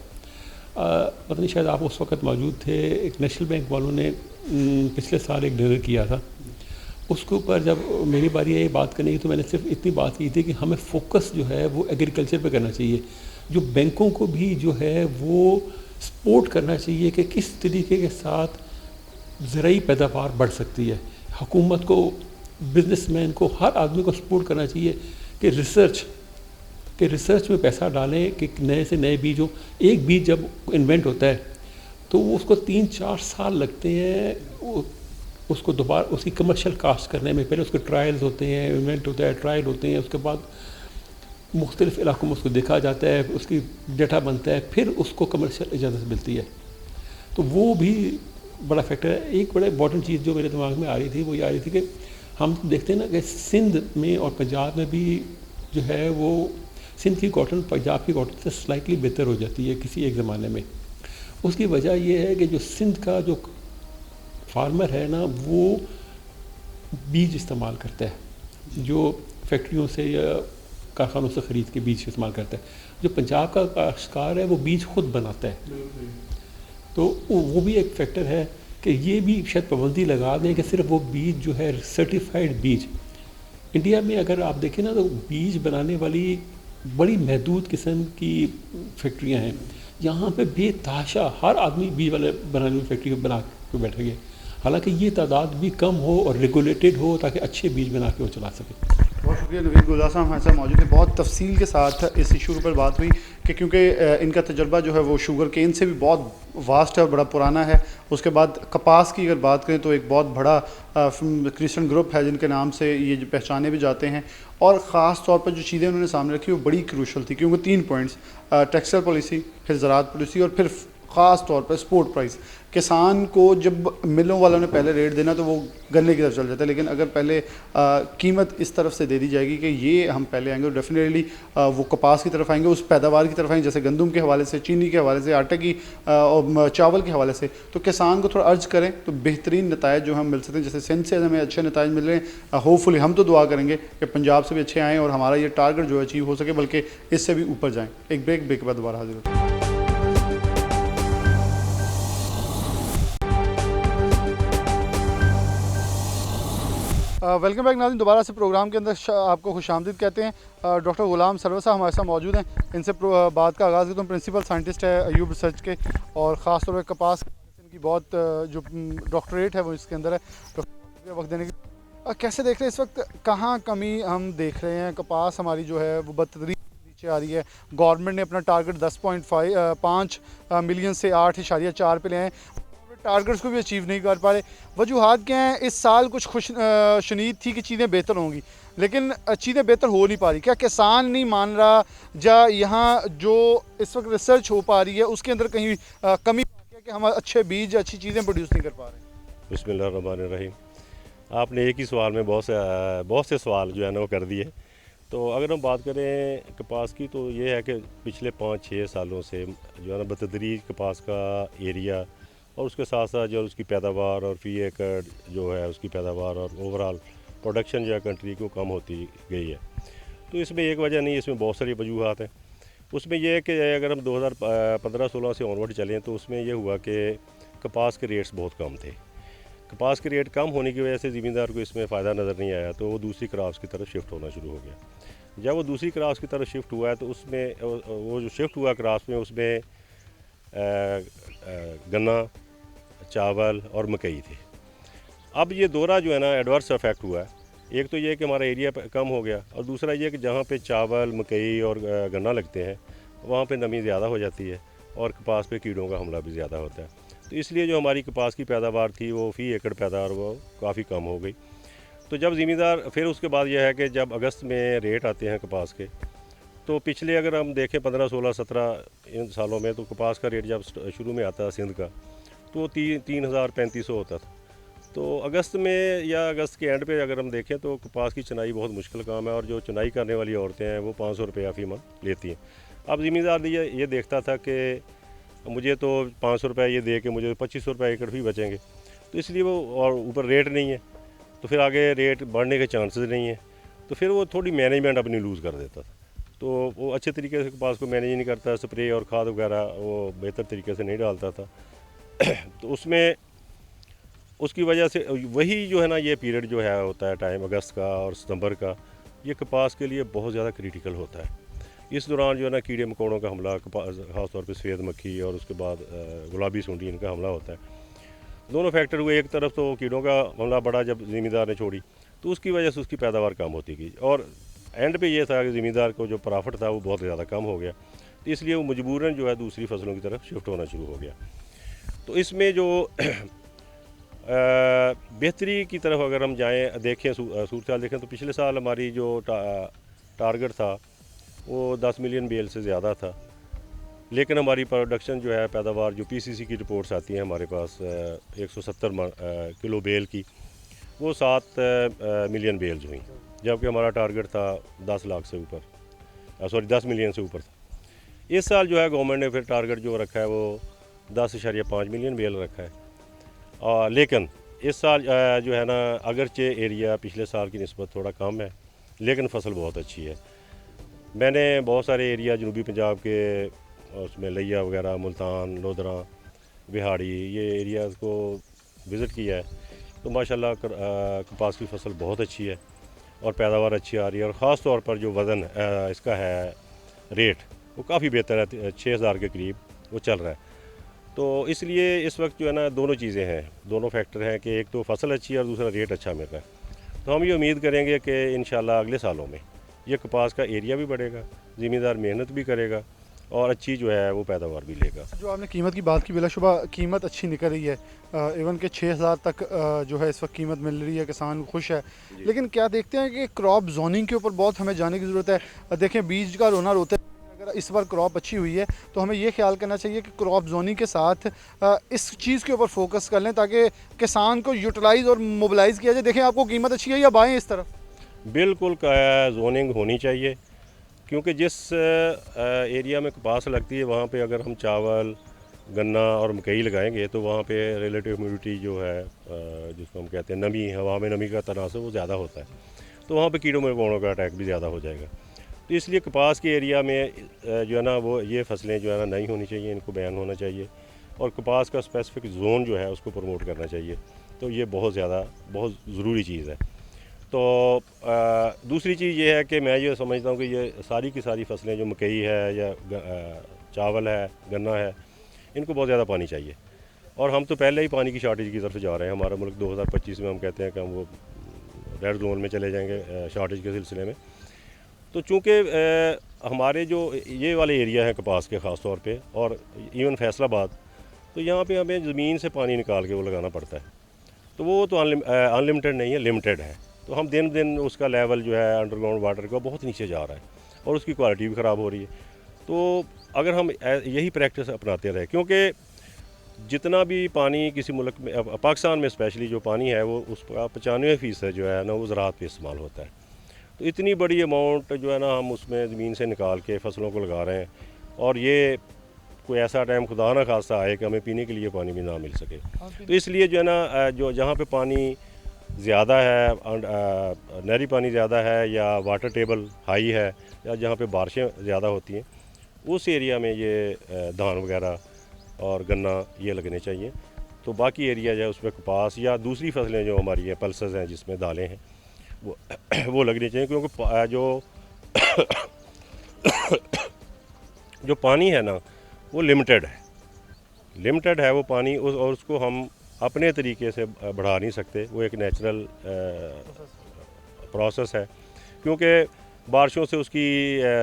पता नहीं शायद आप उस वक्त मौजूद थे, एक नेशनल बैंक वालों ने पिछले साल एक डिनर किया था, उसके ऊपर जब मेरी बारी आई बात करने की तो मैंने सिर्फ इतनी बात की थी कि हमें फोकस जो है वो एग्रीकल्चर पे करना चाहिए। जो बैंकों को भी जो है वो सपोर्ट करना चाहिए कि किस तरीके के साथ ज़राई पैदावार बढ़ सकती है। हुकूमत को, बिजनेसमैन को, हर आदमी को सपोर्ट करना चाहिए कि रिसर्च में पैसा डालें कि नए से नए बीज हो। एक बीज जब इन्वेंट होता है तो वो उसको 3-4 साल लगते हैं उसको दोबारा उसकी कमर्शियल कास्ट करने में। पहले उसके ट्रायल्स होते हैं, इन्वेंट होता है, ट्रायल होते हैं, उसके बाद मुख्तलिफ़ इलाकों में उसको देखा जाता है, उसकी डेटा बनता है, फिर उसको कमर्शियल इजाज़त मिलती है। तो वो भी बड़ा फैक्टर है। एक बड़ा इंपॉर्टेंट चीज़ जो मेरे दिमाग में आ रही थी वो ये आ रही थी कि हम देखते हैं ना कि सिंध में और पंजाब में भी जो है वो सिंध की कॉटन पंजाब की कॉटन से स्लाइटली बेहतर हो जाती है किसी एक ज़माने में। उसकी वजह ये है कि जो सिंध का जो फार्मर है ना वो बीज इस्तेमाल करता है, जो फैक्ट्रियों से या कारखानों से ख़रीद के बीज इस्तेमाल करता है। जो पंजाब का काश्तकार है वो बीज खुद बनाता है। तो वो भी एक फैक्टर है कि ये भी शायद पाबंदी लगा दें कि सिर्फ वो बीज जो है सर्टिफाइड बीज। इंडिया में अगर आप देखें ना तो बीज बनाने वाली बड़ी महदूद किस्म की फैक्ट्रियां हैं। यहाँ पे बेतहाशा हर आदमी बीज वाले बनाने वाली फैक्ट्री बना के बैठ गए। हालांकि ये तादाद भी कम हो और रेगुलेटेड हो ताकि अच्छे बीज बना के वो चला सके। बहुत शुक्रिया नवीद गुलजार साहब हमारे साथ मौजूद है। बहुत तफसील के साथ इस इशू पर बात हुई कि क्योंकि इनका तजर्बा जो है वो शुगर केन से भी बहुत वास्ट है और बड़ा पुराना है। उसके बाद कपास की अगर बात करें तो एक बहुत बड़ा क्रिश्चियन ग्रुप है जिनके नाम से ये पहचाने भी जाते हैं। और ख़ास तौर पर जो चीज़ें उन्होंने सामने रखी वो बड़ी क्रूशल थी क्योंकि 3 पॉइंट्स, टेक्सटाइल पॉलिसी, फिर ज़राअत पॉलिसी और फिर ख़ास तौर पर सपोर्ट प्राइस। किसान को जब मिलों वालों ने पहले रेट देना तो वो गन्ने की तरफ चल जाता है, लेकिन अगर पहले कीमत इस तरफ से दे दी जाएगी कि ये हम पहले आएंगे, तो डेफिनेटली वो कपास की तरफ आएंगे, उस पैदावार की तरफ आएंगे, जैसे गंदम के हवाले से, चीनी के हवाले से, आटे की और चावल के हवाले से। तो किसान को थोड़ा अर्ज करें तो बेहतरीन नतायज जो हम मिल सकते हैं। जैसे सिंध से हमें अच्छे नतायज मिल रहे हैं, होपफुली हम तो दुआ करेंगे कि पंजाब से भी अच्छे आएँ और हमारा ये टारगेट जो है अचीव हो सके, बल्कि इससे भी ऊपर जाएँ। एक ब्रेक के बाद दोबारा हाजिर होते हैं। वेलकम बैक नाज़रीन, दोबारा से प्रोग्राम के अंदर आपको खुशामदीद कहते हैं। डॉक्टर गुलाम सरवर साहब हमारे साथ मौजूद हैं। इनसे बात का आगाज़ करता हूँ। प्रिंसिपल साइंटिस्ट है अयूब रिसर्च के और ख़ास तौर पर कपास इनकी बहुत जो डॉक्टरेट है वो इसके अंदर है। डॉक्टर वक्त देने की कैसे देख रहे हैं इस वक्त, कहाँ कमी हम देख रहे हैं? कपास हमारी जो है वो बदतरीन नीचे आ रही है। गवर्नमेंट ने अपना टारगेट 10.5 मिलियन से 8.4 पे ले आए, टारगेट्स को भी अचीव नहीं कर पा रहे। वजूहात क्या हैं? इस साल कुछ खुश शनीद थी कि चीज़ें बेहतर होंगी, लेकिन चीज़ें बेहतर हो नहीं पा रही। क्या किसान नहीं मान रहा, या यहाँ जो इस वक्त रिसर्च हो पा रही है उसके अंदर कहीं कमी है कि हम अच्छे बीज, अच्छी चीज़ें प्रोड्यूस नहीं कर पा रहे? बिस्मिल्लाहिर्रहमानिर्रहीम। आपने एक ही सवाल में बहुत से सवाल जो है ना वो कर दिए। तो अगर हम बात करें कपास की तो ये है कि पिछले 5-6 सालों से जो है ना बतदरीज कपास का एरिया और उसके साथ साथ जो उसकी पैदावार और फी एकड़ जो है उसकी पैदावार और ओवरऑल प्रोडक्शन जो है कंट्री को कम होती गई है। तो इसमें एक वजह नहीं, इसमें बहुत सारी वजूहत हैं। उसमें यह है कि अगर हम 2015-16 से ऑनवर्ड चलें तो उसमें यह हुआ कि कपास के रेट्स बहुत कम थे। कपास के रेट कम होने की वजह से ज़मींदार को इसमें फ़ायदा नज़र नहीं आया, तो वो दूसरी क्रॉप्स की तरफ शिफ्ट होना शुरू हो गया। जब वो दूसरी क्रॉप्स की तरफ शिफ्ट हुआ है तो उसमें वो जो शिफ्ट हुआ क्रॉप्स में उसमें गन्ना, चावल और मकई थे। अब ये दौरा जो है ना एडवर्स इफेक्ट हुआ है। एक तो ये कि हमारा एरिया कम हो गया और दूसरा ये कि जहाँ पे चावल, मकई और गन्ना लगते हैं वहाँ पे नमी ज़्यादा हो जाती है और कपास पे कीड़ों का हमला भी ज़्यादा होता है। तो इसलिए जो हमारी कपास की पैदावार थी वो फ़ी एकड़ पैदावार वो काफ़ी कम हो गई। तो जब ज़मींदार फिर उसके बाद यह है कि जब अगस्त में रेट आते हैं कपास के, तो पिछले अगर हम देखें 15, 16, 17 इन सालों में तो कपास का रेट जब शुरू में आता है सिंध का तो 3,000-3,500 होता था। तो अगस्त में या अगस्त के एंड पे अगर हम देखें तो कपास की चुनाई बहुत मुश्किल काम है और जो चुनाई करने वाली औरतें हैं वो 500 रुपया फ़ी मन लेती हैं। अब ज़मींदार ये देखता था कि मुझे तो 500 रुपये ये दे के मुझे 2500 रुपये एकड़ फ़ी बचेंगे, तो इसलिए वो, और ऊपर रेट नहीं है तो फिर आगे रेट बढ़ने के चांसेस नहीं है, तो फिर वो थोड़ी मैनेजमेंट अपनी लूज़ कर देता था। तो वो अच्छे तरीके से कपास को मैनेज नहीं करता, स्प्रे और खाद वगैरह वो बेहतर तरीके से नहीं डालता था। तो उसमें उसकी वजह से वही जो है ना ये पीरियड जो है होता है टाइम अगस्त का और सितंबर का, ये कपास के लिए बहुत ज़्यादा क्रिटिकल होता है। इस दौरान जो है ना कीड़े मकोड़ों का हमला, ख़ास तौर पे सफ़ेद मक्खी और उसके बाद गुलाबी सूंडी इनका हमला होता है। दोनों फैक्टर हुए, एक तरफ तो कीड़ों का हमला बढ़ा जब ज़मींदार ने छोड़ी तो उसकी वजह से उसकी पैदावार कम होती गई, और एंड पे ये था कि ज़मींदार को जो प्रॉफिट था वो बहुत ज़्यादा कम हो गया, तो इसलिए वो मजबूरन जो है दूसरी फसलों की तरफ शिफ्ट होना शुरू हो गया। तो इसमें जो बेहतरी की तरफ अगर हम जाएँ, देखें सूरत हाल देखें, तो पिछले साल हमारी जो टारगेट था वो 10 मिलियन बेल से ज़्यादा था, लेकिन हमारी प्रोडक्शन जो है, पैदावार जो पीसीसी की रिपोर्ट्स आती हैं हमारे पास 170 किलो बेल की, वो 7 मिलियन बेल्स हुई, जबकि हमारा टारगेट था 10 लाख से ऊपर, 10 मिलियन से ऊपर था। इस साल जो है गवर्नमेंट ने फिर टारगेट जो रखा है वो 10.5 मिलियन बेल रखा है। लेकिन इस साल जो है ना, अगरचे एरिया पिछले साल की निस्बत थोड़ा कम है, लेकिन फसल बहुत अच्छी है। मैंने बहुत सारे एरिया जनूबी पंजाब के, उसमें लिया वगैरह, मुल्तान, लोधरा, बिहाड़ी, ये एरिया को विज़िट किया है, तो माशाल्लाह कपास की फसल बहुत अच्छी है और पैदावार अच्छी आ रही है, और ख़ास तौर पर जो वज़न इसका है, रेट वो काफ़ी बेहतर है, 6,000 के करीब वो चल रहा है। तो इसलिए इस वक्त जो है ना, दोनों चीज़ें हैं, दोनों फैक्टर हैं कि एक तो फसल अच्छी है और दूसरा रेट अच्छा मिल रहा है। तो हम ये उम्मीद करेंगे कि इंशाल्लाह अगले सालों में ये कपास का एरिया भी बढ़ेगा, ज़मींदार मेहनत भी करेगा और अच्छी जो है वो पैदावार भी लेगा। जो आपने कीमत की बात की, बिलाशुबा कीमत अच्छी निकल रही है, इवन के 6,000 तक जो है इस वक्त कीमत मिल रही है, किसान खुश है। लेकिन क्या देखते हैं कि क्रॉप जोनिंग के ऊपर बहुत हमें जाने की ज़रूरत है। देखें, बीज का रोना रोते, अगर इस बार क्रॉप अच्छी हुई है तो हमें ये ख्याल करना चाहिए कि क्रॉप जोनिंग के साथ इस चीज़ के ऊपर फोकस कर लें ताकि किसान को यूटिलाइज़ और मोबिलाइज़ किया जाए। देखें, आपको कीमत अच्छी है या बाएँ इस तरफ? बिल्कुल जोनिंग होनी चाहिए, क्योंकि जिस एरिया में कपास लगती है वहाँ पे अगर हम चावल, गन्ना और मकई लगाएंगे तो वहाँ पे रिलेटिव ह्यूमिडिटी जो है, जिसको हम कहते हैं नमी, हवा में नमी का तनासब वो ज़्यादा होता है, तो वहाँ पे कीड़ों मकोड़ों का अटैक भी ज़्यादा हो जाएगा। तो इसलिए कपास के एरिया में जो है ना, वो ये फसलें जो है ना नहीं होनी चाहिए, इनको बैन होना चाहिए, और कपास का स्पेसिफिक जोन जो है उसको प्रमोट करना चाहिए। तो ये बहुत ज़रूरी चीज़ है। तो दूसरी चीज़ ये है कि मैं ये समझता हूँ कि ये सारी की सारी फसलें जो मकई है या चावल है, गन्ना है, इनको बहुत ज़्यादा पानी चाहिए, और हम तो पहले ही पानी की शॉर्टेज की तरफ जा रहे हैं। हमारा मुल्क 2025 में हम कहते हैं कि हम वो रेड जोन में चले जाएंगे शॉर्टेज के सिलसिले में। तो चूँकि हमारे जो ये वाले एरिया हैं कपास के ख़ास तौर पे, और इवन फैसलाबाद, तो यहाँ पे हमें ज़मीन से पानी निकाल के वो लगाना पड़ता है, तो वो तो अनलिमिटेड नहीं है, लिमिटेड है। तो हम दिन दिन उसका लेवल जो है अंडरग्राउंड वाटर का बहुत नीचे जा रहा है और उसकी क्वालिटी भी ख़राब हो रही है। तो अगर हम यही प्रैक्टिस अपनाते रहे, क्योंकि जितना भी पानी किसी मुल्क में, पाकिस्तान में स्पेशली जो पानी है वो उसका 95% जो है ना वो ज़राअत पे इस्तेमाल होता है। तो इतनी बड़ी अमाउंट जो है ना हम उसमें ज़मीन से निकाल के फसलों को लगा रहे हैं, और ये कोई ऐसा टाइम खुदा ना खास्ता आए कि हमें पीने के लिए पानी भी ना मिल सके। तो इसलिए जो है ना, जो जहाँ पे पानी ज़्यादा है, नहरी पानी ज़्यादा है या वाटर टेबल हाई है या जहाँ पे बारिशें ज़्यादा होती हैं, उस एरिया में ये धान वगैरह और गन्ना ये लगने चाहिए। तो बाकी एरिया जो है उसमें कपास या दूसरी फसलें जो हमारी हैं, पल्सेस हैं जिसमें दालें हैं, वो लगनी चाहिए, क्योंकि जो पानी है ना वो लिमिटेड है वो पानी, और उसको हम अपने तरीके से बढ़ा नहीं सकते, वो एक नेचुरल प्रोसेस है, क्योंकि बारिशों से उसकी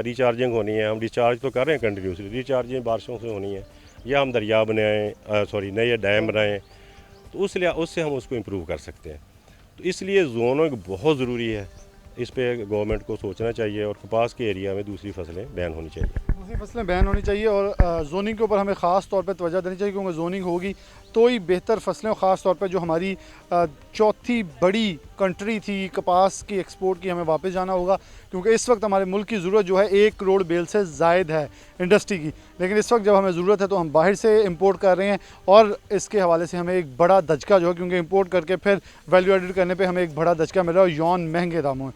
रिचार्जिंग होनी है। हम रिचार्ज तो कर रहे हैं कंटिन्यूसली, रिचार्जिंग बारिशों से होनी है, या हम दरिया बनाएं, नए डैम बनाएं, तो उससे हम उसको इम्प्रूव कर सकते हैं। तो इसलिए जोनिंग बहुत ज़रूरी है, इस पे गवर्नमेंट को सोचना चाहिए, और कपास के एरिया में दूसरी फसलें बैन होनी चाहिए। दूसरी फसलें बैन होनी चाहिए, और जोनिंग के ऊपर हमें ख़ास तौर पे तवज्जो देनी चाहिए, क्योंकि जोनिंग होगी तो ही बेहतर फसलें, और ख़ास तौर पे जो हमारी चौथी बड़ी कंट्री थी कपास की एक्सपोर्ट की, हमें वापस जाना होगा, क्योंकि इस वक्त हमारे मुल्क की ज़रूरत जो है 1 करोड़ बेल से ज़ायद है इंडस्ट्री की। लेकिन इस वक्त जब हमें ज़रूरत है तो हम बाहर से इंपोर्ट कर रहे हैं, और इसके हवाले से हमें एक बड़ा दचका जो है, क्योंकि इंपोर्ट करके फिर वैल्यू एडिड करने पर हमें एक बड़ा दचका मिल रहा है, और यौन महंगे दामों में।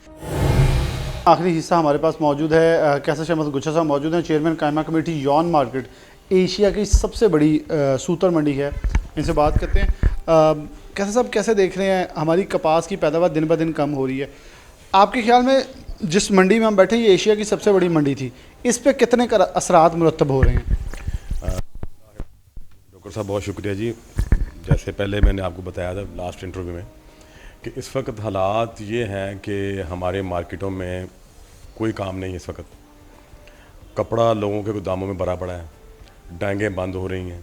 आखिरी हिस्सा हमारे पास मौजूद है, कैसर शहमद गुच्छा साहब मौजूद हैं, चेयरमैन कायमा कमेटी यौन मार्केट, एशिया की सबसे बड़ी सूतर मंडी है, इनसे बात करते हैं। कैसे साहब कैसे देख रहे हैं हमारी कपास की पैदावार दिन ब दिन कम हो रही है, आपके ख्याल में जिस मंडी में हम बैठे हैं ये एशिया की सबसे बड़ी मंडी थी, इस पे कितने असरात मुरतब हो रहे हैं? डॉक्टर साहब बहुत शुक्रिया जी। जैसे पहले मैंने आपको बताया था लास्ट इंटरव्यू में कि इस वक्त हालात ये हैं कि हमारे मार्केटों में कोई काम नहीं है। इस वक्त कपड़ा लोगों के गोदामों में भरा पड़ा है, डांगें बंद हो रही हैं।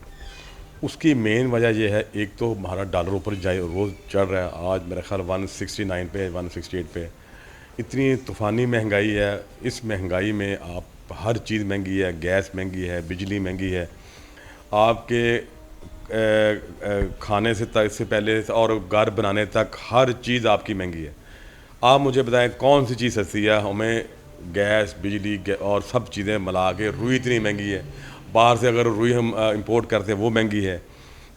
उसकी मेन वजह यह है, एक तो हमारा डॉलर ऊपर जाए रोज़ चढ़ रहा है, आज मेरा ख्याल 169 पे 168 पे। इतनी तूफ़ानी महंगाई है, इस महंगाई में आप हर चीज़ महंगी है, गैस महंगी है, बिजली महंगी है, आपके खाने से तक से पहले और घर बनाने तक हर चीज़ आपकी महंगी है। आप मुझे बताएं कौन सी चीज़ सस्ती है? हमें गैस बिजली और सब चीज़ें मिला के रुई इतनी महंगी है, बाहर से अगर रुई हम इंपोर्ट करते हैं वो महंगी है।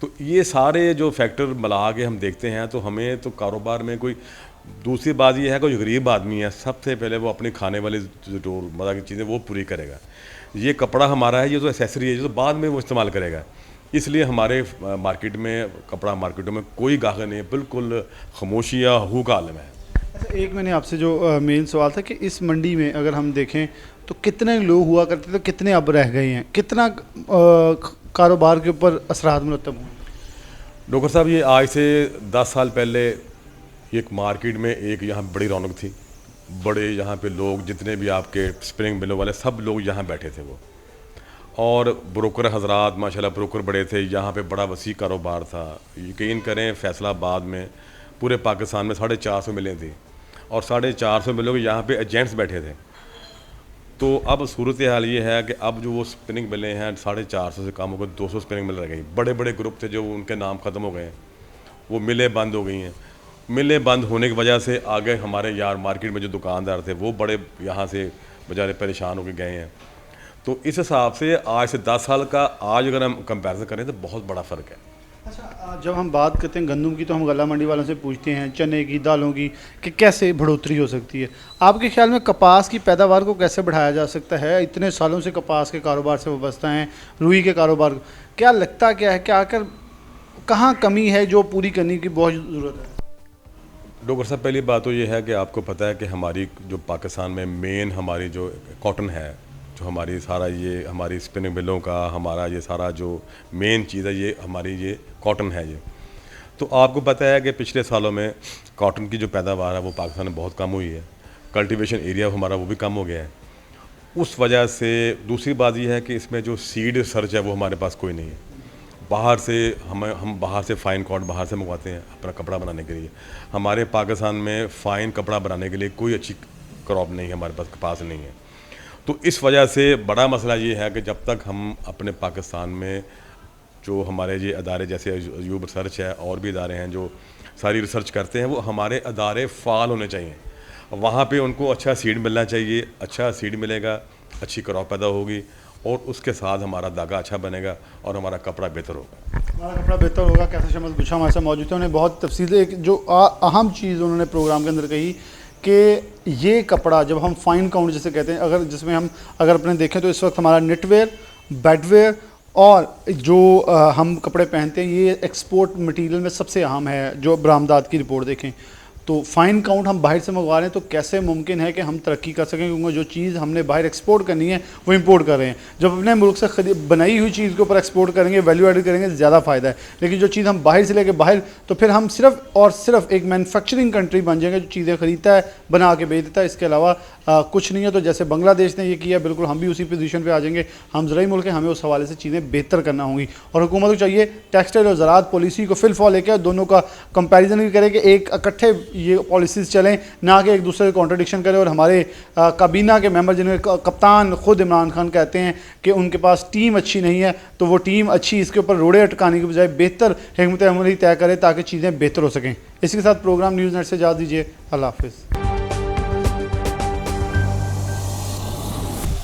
तो ये सारे जो फैक्टर मिला के हम देखते हैं तो हमें तो कारोबार में कोई दूसरी बात ये है, कोई गरीब आदमी है सबसे पहले वो अपनी खाने वाली जो मतलब की चीज़ें वो पूरी करेगा। ये कपड़ा हमारा है, ये तो एसेसरी है, ये तो बाद में वो इस्तेमाल करेगा। इसलिए हमारे मार्केट में कपड़ा मार्केटों में कोई गाहक नहीं है, बिल्कुल खामोशी या हू का आलम है। अच्छा, एक मैंने आपसे जो मेन सवाल था कि इस मंडी में अगर हम देखें तो कितने लोग हुआ करते थे, कितने अब रह गए हैं, कितना कारोबार के ऊपर असरात मुरतब हुए? डॉक्टर साहब ये आज से 10 साल पहले एक मार्केट में एक यहाँ बड़ी रौनक थी, बड़े यहाँ पे लोग जितने भी आपके स्प्रिंग मिलों वाले सब लोग यहाँ बैठे थे वो, और ब्रोकर हजरात माशाल्लाह ब्रोकर बड़े थे, यहाँ पे बड़ा वसी कारोबार था। यकीन करें फैसलाबाद में पूरे पाकिस्तान में 450 मिलें थी और 450 मिलों के यहाँ पे एजेंट्स बैठे थे। तो अब सूरत हाल ये है कि अब जो वो स्पिनिंग मिलें हैं 450 से कम हो गए, 200 स्पिनिंग मिल रह गई। बड़े बड़े ग्रुप थे जो उनके नाम ख़त्म हो गए हैं, वो मिलें बंद हो गई हैं। मिलें बंद होने की वजह से आगे हमारे यार मार्केट में जो दुकानदार थे वो बड़े यहाँ से बेचारे परेशान होकर गए हैं। तो इस हिसाब से आज से 10 साल का आज अगर हम कंपैरिजन करें तो बहुत बड़ा फ़र्क है। अच्छा, जब हम बात करते हैं गंदम की तो हम गला मंडी वालों से पूछते हैं चने की, दालों की, कि कैसे बढ़ोतरी हो सकती है। आपके ख्याल में कपास की पैदावार को कैसे बढ़ाया जा सकता है? इतने सालों से कपास के कारोबार से वाबस्ता हैं, रुई के कारोबार, क्या लगता क्या है, क्या आकर कहाँ कमी है जो पूरी करने की बहुत ज़रूरत है? डॉक्टर साहब पहली बात तो ये है कि आपको पता है कि हमारी जो पाकिस्तान में मेन हमारी जो कॉटन है, जो हमारी सारा ये हमारी स्पिनिंग मिलों का हमारा ये सारा जो मेन चीज़ है ये हमारी ये कॉटन है ये। तो आपको पता है कि पिछले सालों में कॉटन की जो पैदावार है वो पाकिस्तान में बहुत कम हुई है, कल्टीवेशन एरिया हमारा वो भी कम हो गया है। उस वजह से दूसरी बात ये है कि इसमें जो सीड रिसर्च है वो हमारे पास कोई नहीं है। बाहर से हम बाहर से फ़ाइन कॉटन बाहर से मंगवाते हैं अपना कपड़ा बनाने के लिए। हमारे पाकिस्तान में फ़ाइन कपड़ा बनाने के लिए कोई अच्छी क्रॉप नहीं है, हमारे पास कपास नहीं है। तो इस वजह से बड़ा मसला ये है कि जब तक हम अपने पाकिस्तान में जो हमारे ये अदारे जैसे अयूब रिसर्च है और भी इदारे हैं जो सारी रिसर्च करते हैं, वो हमारे अदारे फ़ाल होने चाहिए। वहाँ पे उनको अच्छा सीड मिलना चाहिए, अच्छा सीड मिलेगा, अच्छी क्रॉप पैदा होगी और उसके साथ हमारा धागा अच्छा बनेगा और हमारा कपड़ा बेहतर होगा। हमारा कपड़ा बेहतर होगा। कैसा शमस गुच्छा हमारे साथ मौजूद है, उन्होंने बहुत तफसील एक जो अहम चीज़ उन्होंने प्रोग्राम के अंदर कही कि ये कपड़ा जब हम फाइन काउंट जैसे कहते हैं, अगर जिसमें हम अगर अपने देखें तो इस वक्त हमारा नेटवेयर, बेडवेयर और जो हम कपड़े पहनते हैं ये एक्सपोर्ट मटेरियल में सबसे अहम है। जो बरामदात की रिपोर्ट देखें तो फ़ाइन काउंट हम बाहर से मंगवा रहे हैं, तो कैसे मुमकिन है कि हम तरक्की कर सकें, क्योंकि जो चीज़ हमने बाहर एक्सपोर्ट करनी है वो इंपोर्ट कर रहे हैं। जब अपने मुल्क से बनाई हुई चीज़ के ऊपर एक्सपोर्ट करेंगे, वैल्यू एडेड करेंगे, ज़्यादा फ़ायदा है। लेकिन जो चीज़ हम बाहर से लेके बाहर, तो फिर हम सिर्फ और सिर्फ एक मैन्युफैक्चरिंग कंट्री बन जाएंगे जो चीज़ें ख़रीदता है, बना के बेच देता है, इसके अलावा कुछ नहीं है। तो जैसे बांग्लादेश ने ये किया, बिल्कुल हम भी उसी पोजीशन पे आ जाएंगे। हम ज़राई मुल्क हैं, हमें उस हवाले से चीज़ें बेहतर करना होंगी और हुकूमत को चाहिए टेक्सटाइल और ज़राअत पॉलिसी को फिल फॉल लेकर दोनों का कंपैरिजन भी करें कि एक इकट्ठे ये पॉलिसीज़ चलें, ना कि एक दूसरे को कॉन्ट्रडिक्शन करें। और हमारे काबीना के मेंबर जिन्हें कप्तान खुद इमरान खान कहते हैं कि उनके पास टीम अच्छी नहीं है, तो वो टीम अच्छी इसके ऊपर रोड़े अटकाने के बजाय बेहतर हिकमत अमली तय करे ताकि चीज़ें बेहतर हो सकें। इसी के साथ प्रोग्राम न्यूज़ नेट से इजाज़त दीजिए। अल्लाह हाफ़िज़।